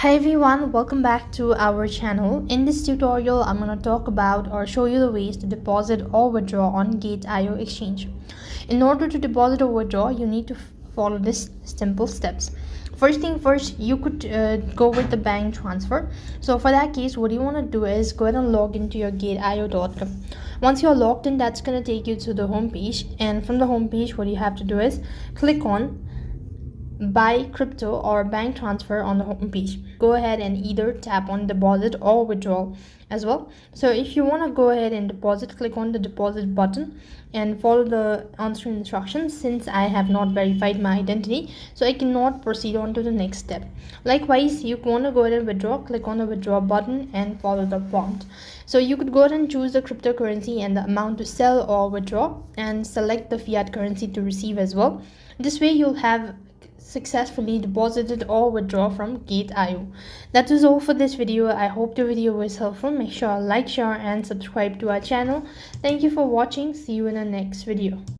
Hi everyone, welcome back to our channel. In this tutorial, I'm going to talk about or show you the ways to deposit or withdraw on Gate.io exchange. In order to deposit or withdraw, you need to follow this simple steps. First thing first, you could go with the bank transfer. So for that case, what you want to do is go ahead and log into your Gate.io.com. Once you're logged in, that's going to take you to the home page, and from the home page, what you have to do is click on buy crypto or bank transfer on the home page. Go ahead and either tap on deposit or withdrawal as well. So if you want to go ahead and deposit, click on the deposit button and follow the on-screen instructions. Since I have not verified my identity, so I cannot proceed on to the next step. Likewise, you want to go ahead and withdraw, click on the withdraw button and follow the prompt. So you could go ahead and choose the cryptocurrency and the amount to sell or withdraw, and select the fiat currency to receive as well. This way you'll have successfully deposited or withdraw from Gate.io. That is all for this video. I hope the video was helpful. Make sure to like, share and subscribe to our channel. Thank you for watching. See you in the next video.